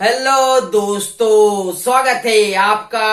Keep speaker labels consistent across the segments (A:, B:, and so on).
A: Hello दोस्तों, स्वागत है आपका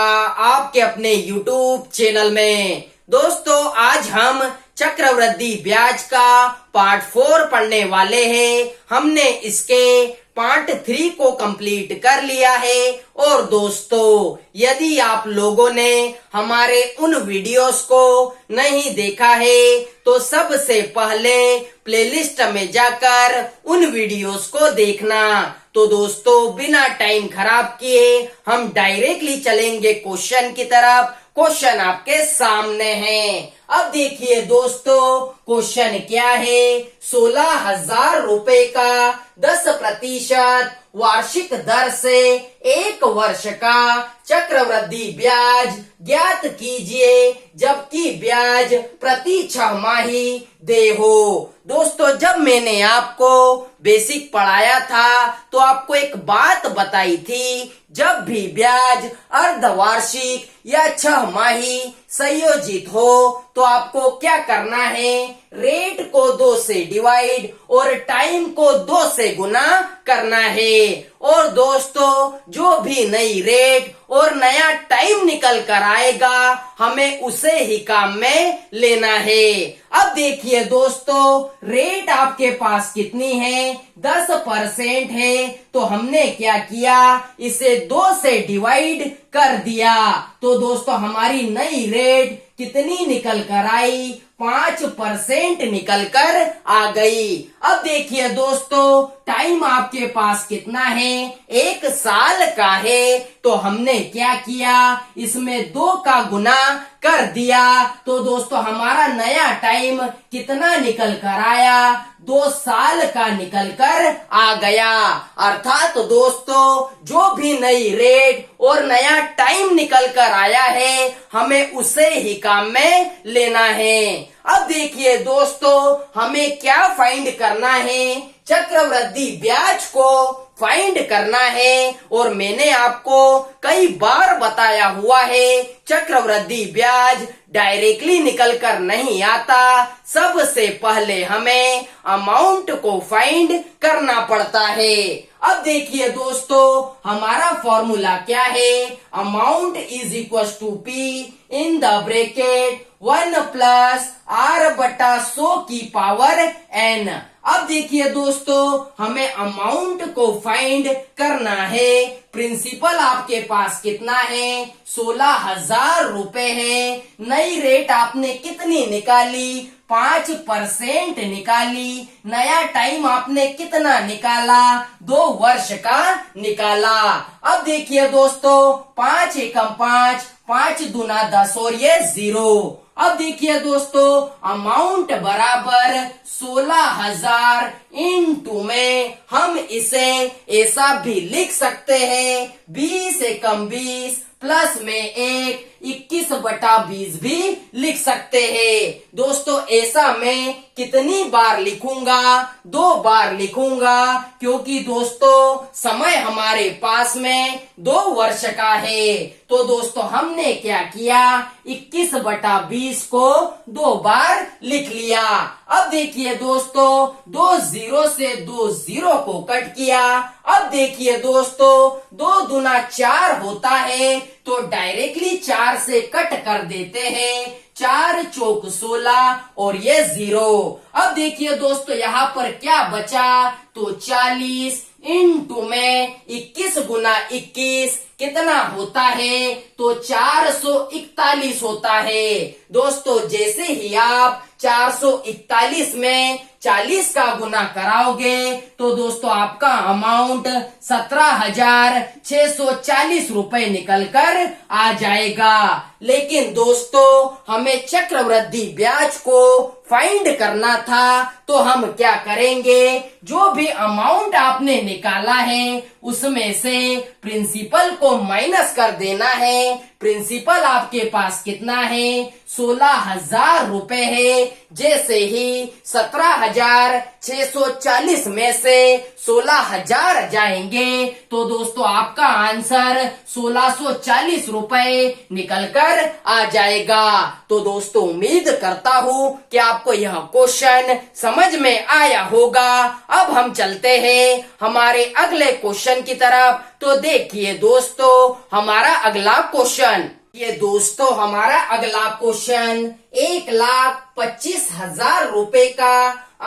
A: आपके अपने YouTube चैनल में। दोस्तों, आज हम चक्रवृद्धि ब्याज का पार्ट 4 पढ़ने वाले हैं। हमने इसके पार्ट 3 को कंप्लीट कर लिया है। और दोस्तों, यदि आप लोगों ने हमारे उन वीडियोस को नहीं देखा है तो सबसे पहले प्लेलिस्ट में जाकर उन वीडियोस को देखना। तो दोस्तों, बिना टाइम खराब किए हम डायरेक्टली चलेंगे क्वेश्चन की तरफ। क्वेश्चन आपके सामने है। अब देखिए दोस्तों, क्वेश्चन क्या है। 16,000 रुपए का 10% वार्षिक दर से 1 वर्ष का चक्रवृद्धि ब्याज ज्ञात कीजिए, जबकि ब्याज प्रति 6 माही दे हो। दोस्तों, जब मैंने आपको बेसिक पढ़ाया था तो आपको एक बात बताई थी, जब भी ब्याज अर्धवार्षिक या 6 माही संयोजित हो तो आपको क्या करना है, रेट को 2 से डिवाइड और टाइम को 2 से गुना करना है। और दोस्तों, जो भी नई रेट और नया टाइम निकल कर आएगा हमें उसे ही काम में लेना है। अब देखिए दोस्तों, रेट आपके पास कितनी है, 10% है। तो हमने क्या किया, इसे 2 से डिवाइड कर दिया। तो दोस्तों, हमारी नई रेट कितनी निकल कर आई, 5% निकल कर आ गई। अब देखिए दोस्तों, टाइम आपके पास कितना है, 1 साल का है। तो हमने क्या किया, इसमें 2 का गुना कर दिया। तो दोस्तों, हमारा नया टाइम कितना निकल कर आया, 2 साल का निकल कर आ गया। अर्थात दोस्तों, जो भी नई रेट और नया टाइम निकल कर आया है हमें उसे ही काम में लेना है। अब देखिए दोस्तों, हमें क्या फाइंड करना है, चक्रवृद्धि ब्याज को फाइंड करना है। और मैंने आपको कई बार बताया हुआ है, चक्रवृद्धि ब्याज डायरेक्टली निकल कर नहीं आता। सबसे पहले हमें अमाउंट को फाइंड करना पड़ता है। अब देखिए दोस्तों, हमारा फॉर्मूला क्या है, amount is equal to P in the bracket 1 plus R बटा 100 की पावर n। अब देखिए दोस्तों, हमें अमाउंट को फाइंड करना है। प्रिंसिपल आपके पास कितना है, 16,000 रुपए है। नई रेट आपने कितनी निकाली, 5% निकाली। नया टाइम आपने कितना निकाला, 2 वर्ष का निकाला। अब देखिए दोस्तों, 5 एकम 5, 5 दूना 10 और ये 0। अब देखिए दोस्तों, अमाउंट बराबर 16,000 इंटू में हम इसे ऐसा भी लिख सकते हैं, 20 एकम 20 प्लस में 1, 21 बटा 20 भी लिख सकते हैं। दोस्तों, ऐसा मैं कितनी बार लिखूंगा, 2 बार लिखूंगा, क्योंकि दोस्तों समय हमारे पास में 2 वर्ष का है। तो दोस्तों, हमने क्या किया, 21 बटा 20 को 2 बार लिख लिया। अब देखिए दोस्तों, 2 0 से 2 0 को कट किया। अब देखिए दोस्तों, 2 दूना 4 होता है, तो डायरेक्टली 4 से कट कर देते हैं। 4 चौक 16 और ये 0। अब देखिए दोस्तों, यहाँ पर क्या बचा, तो 40 इंटू में 21 गुना 21 कितना होता है, तो 441 होता है। दोस्तों, जैसे ही आप 441 में 40 का गुना कराओगे तो दोस्तों आपका अमाउंट 17,640 रुपए निकल कर आ जाएगा। लेकिन दोस्तों, हमें चक्रवृद्धि ब्याज को फाइंड करना था, तो हम क्या करेंगे, जो भी अमाउंट आपने निकाला है उसमें से प्रिंसिपल को माइनस कर देना है। प्रिंसिपल आपके पास कितना है, 16,000 रुपए है। जैसे ही 17,640 में से 16,000 जाएंगे तो दोस्तों आपका आंसर 1640 रुपए निकल कर आ जाएगा। तो दोस्तों उम्मीद करता हूँ कि आपको यह क्वेश्चन समझ में आया होगा। अब हम चलते हैं हमारे अगले क्वेश्चन की तरफ। तो देखिए दोस्तों हमारा अगला क्वेश्चन, ये दोस्तों हमारा अगला क्वेश्चन 1,25,000 रुपए का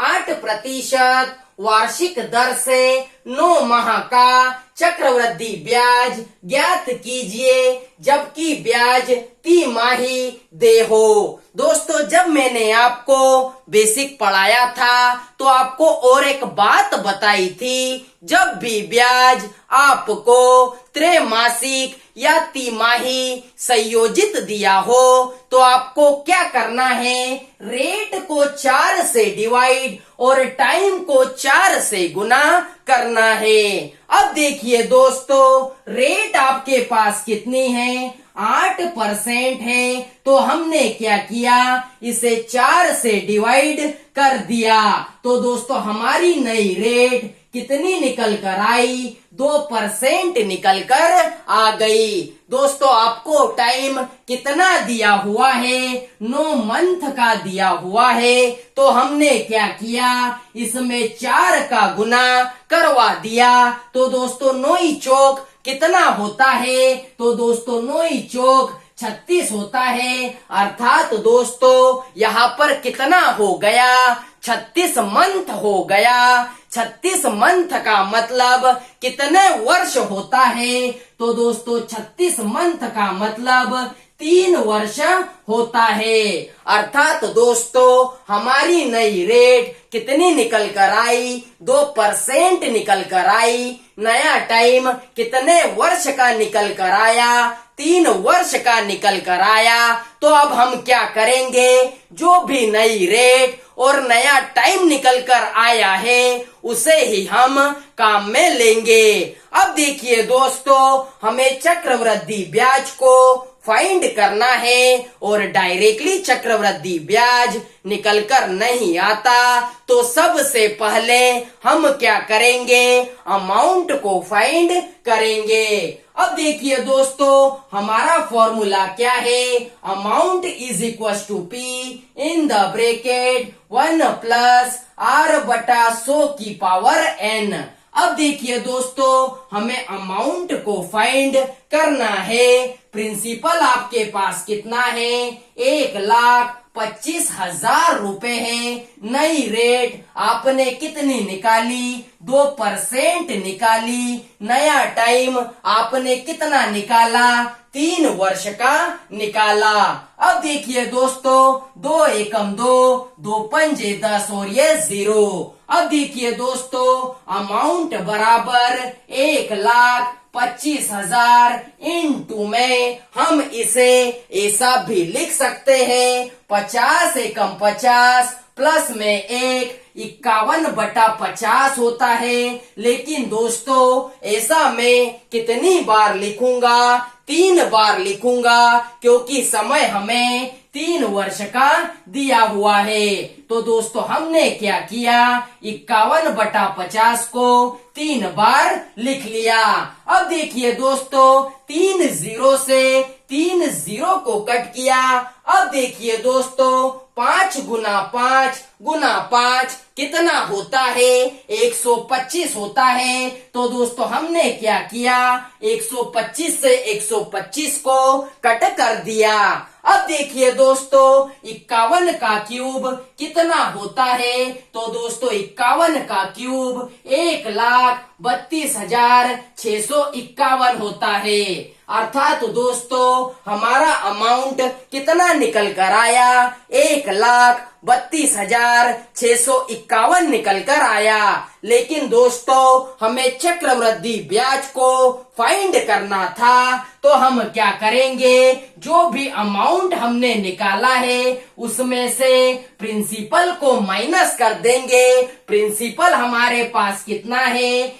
A: 8% वार्षिक दर से 9 माह का चक्रवृद्धि ब्याज ज्ञात कीजिए जबकि ब्याज तिमाही दे हो। दोस्तों जब मैंने आपको बेसिक पढ़ाया था तो आपको और एक बात बताई थी, जब भी ब्याज आपको त्रैमासिक या तिमाही संयोजित दिया हो तो आपको क्या करना है, रेट को 4 से डिवाइड और टाइम को 4 से गुना करना है। अब देखिए दोस्तों रेट आपके पास कितनी है, 8% है, तो हमने क्या किया, इसे 4 से डिवाइड कर दिया। तो दोस्तों हमारी नई रेट कितनी निकल कर आई, 2% निकल कर आ गई। दोस्तों आपको टाइम कितना दिया हुआ है, 9 मंथ का दिया हुआ है, तो हमने क्या किया, इसमें 4 का गुना करवा दिया। तो दोस्तों 9 चौक कितना होता है, तो दोस्तों 9 चौक 36 होता है। अर्थात दोस्तों यहाँ पर कितना हो गया, 36 मंथ हो गया। 36 मंथ का मतलब कितने वर्ष होता है, तो दोस्तों 36 मंथ का मतलब 3 वर्ष होता है। अर्थात दोस्तों हमारी नई रेट कितनी निकल कर आई, 2% निकल कर आई। नया टाइम कितने वर्ष का निकल कर आया, 3 वर्ष का निकल कर आया। तो अब हम क्या करेंगे, जो भी नई रेट और नया टाइम निकल कर आया है उसे ही हम काम में लेंगे। अब देखिए दोस्तों हमें चक्रवृद्धि ब्याज को फाइंड करना है और डायरेक्टली चक्रवृद्धि ब्याज निकल कर नहीं आता। तो सबसे पहले हम क्या करेंगे, अमाउंट को फाइंड करेंगे। अब देखिए दोस्तों हमारा फॉर्मूला क्या है, amount is equal to P in the bracket 1 plus r बटा 100 की पावर n। अब देखिए दोस्तों हमें अमाउंट को फाइंड करना है। प्रिंसिपल आपके पास कितना है, 1,25,000 रुपए है। नई रेट आपने कितनी निकाली, 2% निकाली। नया टाइम आपने कितना निकाला, 3 वर्ष का निकाला। अब देखिए दोस्तों 2 एकम 2, 2 पंजे 10 और ये 0। अब देखिए दोस्तों अमाउंट बराबर 1,25,000 इंटू में हम इसे ऐसा भी लिख सकते हैं, 50 एकम 50 प्लस में 1, 51 बटा 50 होता है। लेकिन दोस्तों ऐसा मैं कितनी बार लिखूंगा, 3 बार लिखूंगा, क्योंकि समय हमें 3 वर्ष का दिया हुआ है। तो दोस्तों हमने क्या किया, 51 बटा 50 को 3 बार लिख लिया। अब देखिए दोस्तों 3 0 से 3 0 को कट किया। अब देखिए दोस्तों 5 गुना 5 गुना 5 कितना होता है, 125 होता है। तो दोस्तों हमने क्या किया, 125 से 125 को कट कर दिया। अब देखिए दोस्तों 51 का क्यूब कितना होता है, तो दोस्तों 51 का क्यूब 1,32,651 होता है। अर्थात दोस्तों हमारा अमाउंट कितना निकल कर आया, 1,32,651 निकल कर आया। लेकिन दोस्तों हमें चक्रवृद्धि ब्याज को फाइंड करना था, तो हम क्या करेंगे, जो भी अमाउंट हमने निकाला है उसमें से प्रिंसिपल को माइनस कर देंगे। प्रिंसिपल हमारे पास कितना है,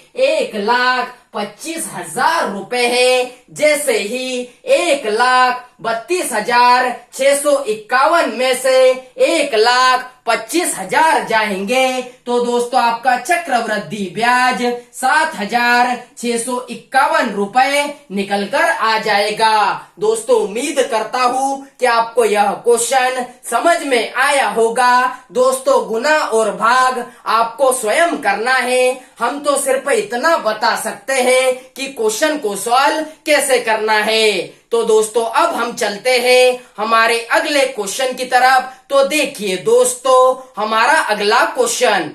A: 25,000 रुपए है। जैसे ही 1,32,651 में से 1,25,000 जाएंगे तो दोस्तों आपका चक्रवृद्धि ब्याज 7,651 रुपए निकल कर आ जाएगा। दोस्तों उम्मीद करता हूँ कि आपको यह क्वेश्चन समझ में आया होगा। दोस्तों गुना और भाग आपको स्वयं करना है, हम तो सिर्फ इतना बता सकते हैं कि क्वेश्चन को सॉल्व कैसे करना है। तो दोस्तों अब हम चलते हैं हमारे अगले क्वेश्चन की तरफ। तो देखिए दोस्तों हमारा अगला क्वेश्चन,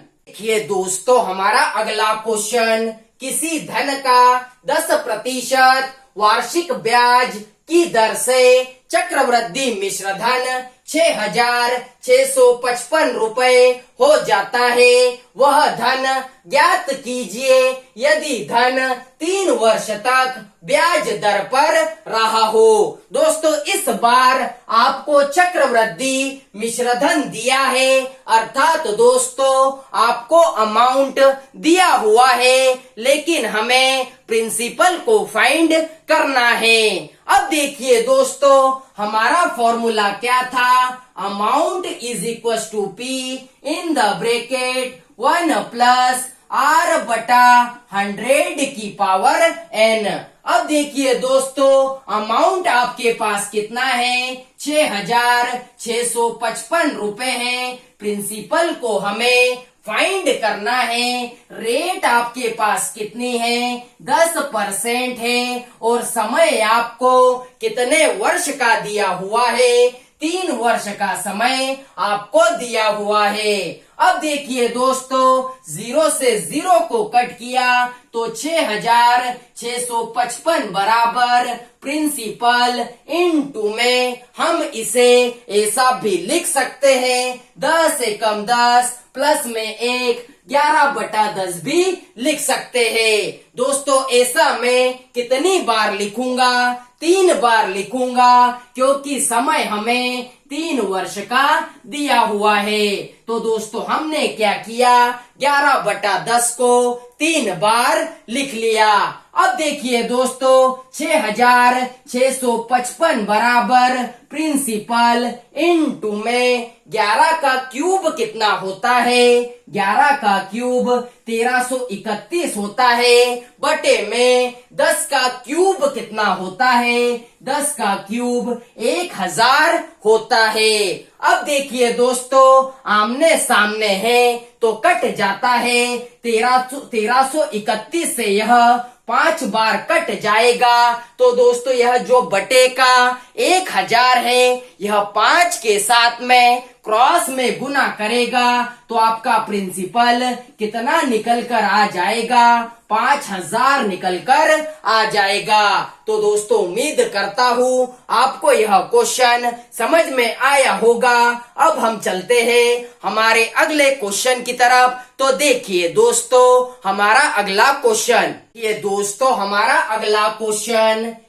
A: किसी धन का 10% वार्षिक ब्याज की दर से चक्रवृद्धि मिश्र धन 6,655 रुपए हो जाता है। वह धन ज्ञात कीजिए यदि धन 3 वर्ष तक ब्याज दर पर रहा हो। दोस्तों इस बार आपको चक्रवृद्धि मिश्र धन दिया है, अर्थात दोस्तों आपको अमाउंट दिया हुआ है, लेकिन हमें प्रिंसिपल को फाइंड करना है। अब देखिए दोस्तों हमारा फॉर्मूला क्या था, amount is equal to P in the bracket 1 plus R बटा 100 की पावर n। अब देखिए दोस्तों अमाउंट आपके पास कितना है, 6,655 रुपए है। प्रिंसिपल को हमें फाइंड करना है। रेट आपके पास कितनी है, 10% है, और समय आपको कितने वर्ष का दिया हुआ है, 3 वर्ष का समय आपको दिया हुआ है। अब देखिए दोस्तों 0 से 0 को कट किया तो 6,655 बराबर प्रिंसिपल इनटू में हम इसे ऐसा भी लिख सकते हैं 10 एकम 10 प्लस में 1 11/10 भी लिख सकते हैं। दोस्तों ऐसा मैं कितनी बार लिखूंगा, 3 बार लिखूंगा, क्योंकि समय हमें 3 वर्ष का दिया हुआ है। तो दोस्तों हमने क्या किया, 11/10 को 3 बार लिख लिया। अब देखिए दोस्तों 6,655 बराबर प्रिंसिपल इनटू में 11 का क्यूब कितना होता है, 11 का क्यूब 1331 होता है, बटे में 10 का क्यूब कितना होता है, 10 का क्यूब 1000 होता है। अब देखिए दोस्तों आमने सामने है तो कट जाता है, 1331 से यह 5 बार कट जाएगा। तो दोस्तों यह जो बटे का 1000 है यह 5 के साथ में क्रॉस में गुना करेगा तो आपका प्रिंसिपल कितना निकल कर आ जाएगा, 5000 निकल कर आ जाएगा। तो दोस्तों उम्मीद करता हूँ आपको यह क्वेश्चन समझ में आया होगा। अब हम चलते हैं हमारे अगले क्वेश्चन की तरफ। तो देखिए दोस्तों हमारा अगला क्वेश्चन,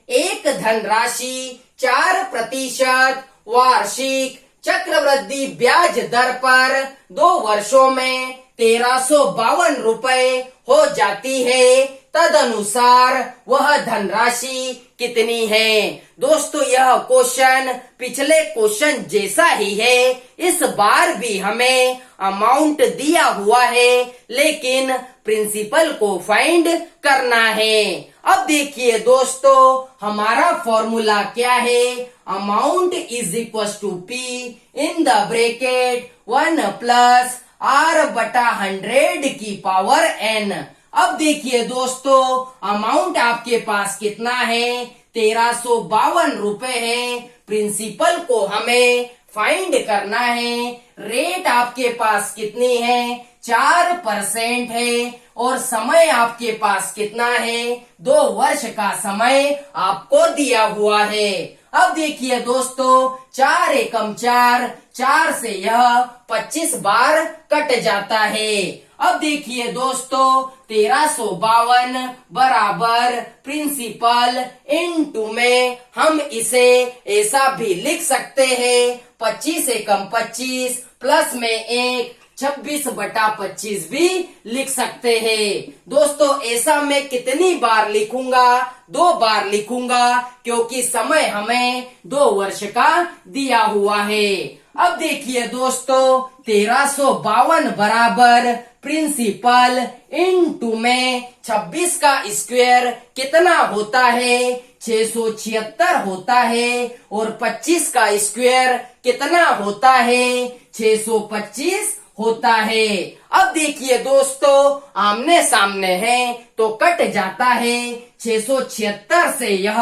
A: एक धनराशि 4% वार्षिक चक्रवृद्धि ब्याज दर पर 2 वर्षों में 1352 रुपए हो जाती है, तदनुसार वह धनराशि कितनी है। दोस्तों यह क्वेश्चन पिछले क्वेश्चन जैसा ही है, इस बार भी हमें अमाउंट दिया हुआ है, लेकिन प्रिंसिपल को फाइंड करना है। अब देखिए दोस्तों हमारा फॉर्मूला क्या है, amount is equal to P in the bracket 1 plus R बटा 100 की पावर n। अब देखिए दोस्तों अमाउंट आपके पास कितना है, 1352 रुपए है। प्रिंसिपल को हमें फाइंड करना है। रेट आपके पास कितनी है, 4% है, और समय आपके पास कितना है, 2 वर्ष का समय आपको दिया हुआ है। अब देखिए दोस्तों 4 एकम 4, 4 से यह 25 बार कट जाता है। अब देखिए दोस्तों 1352 बराबर प्रिंसिपल इनटू में हम इसे ऐसा भी लिख सकते हैं 25 एकम 25 प्लस में 1 26/25 भी लिख सकते हैं। दोस्तों ऐसा मैं कितनी बार लिखूंगा? 2 बार लिखूंगा, क्योंकि समय हमें 2 वर्ष का दिया हुआ है। अब देखिए दोस्तों, 1352 बराबर प्रिंसिपल इनटू में 26 का स्क्वायर कितना होता है? 676 होता है। और 25 का स्क्वायर कितना होता है? 625 होता है। अब देखिए दोस्तों, आमने सामने है तो कट जाता है। 676 से यह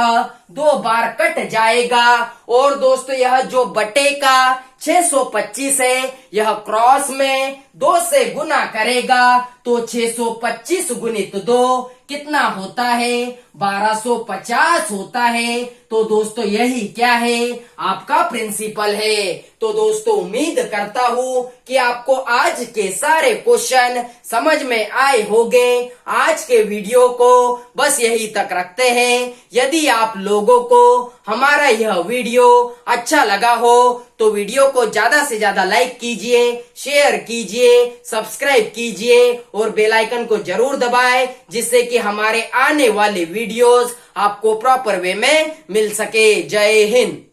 A: 2 बार कट जाएगा। और दोस्तों यह जो बटे का 625 है, यह क्रॉस में 2 से गुना करेगा तो 625 गुणित 2 कितना होता है? 1250 होता है। तो दोस्तों यही क्या है? आपका प्रिंसिपल है। तो दोस्तों उम्मीद करता हूँ कि आपको आज के सारे क्वेश्चन समझ में आए होंगे। आज के वीडियो को बस यही तक रखते हैं। यदि आप लोगों को हमारा यह वीडियो अच्छा लगा हो तो वीडियो को ज्यादा से ज्यादा लाइक कीजिए, शेयर कीजिए, सब्सक्राइब कीजिए और बेल आइकन को जरूर दबाएं, जिससे कि हमारे आने वाले वीडियोस आपको प्रॉपर वे में मिल सके। जय हिंद।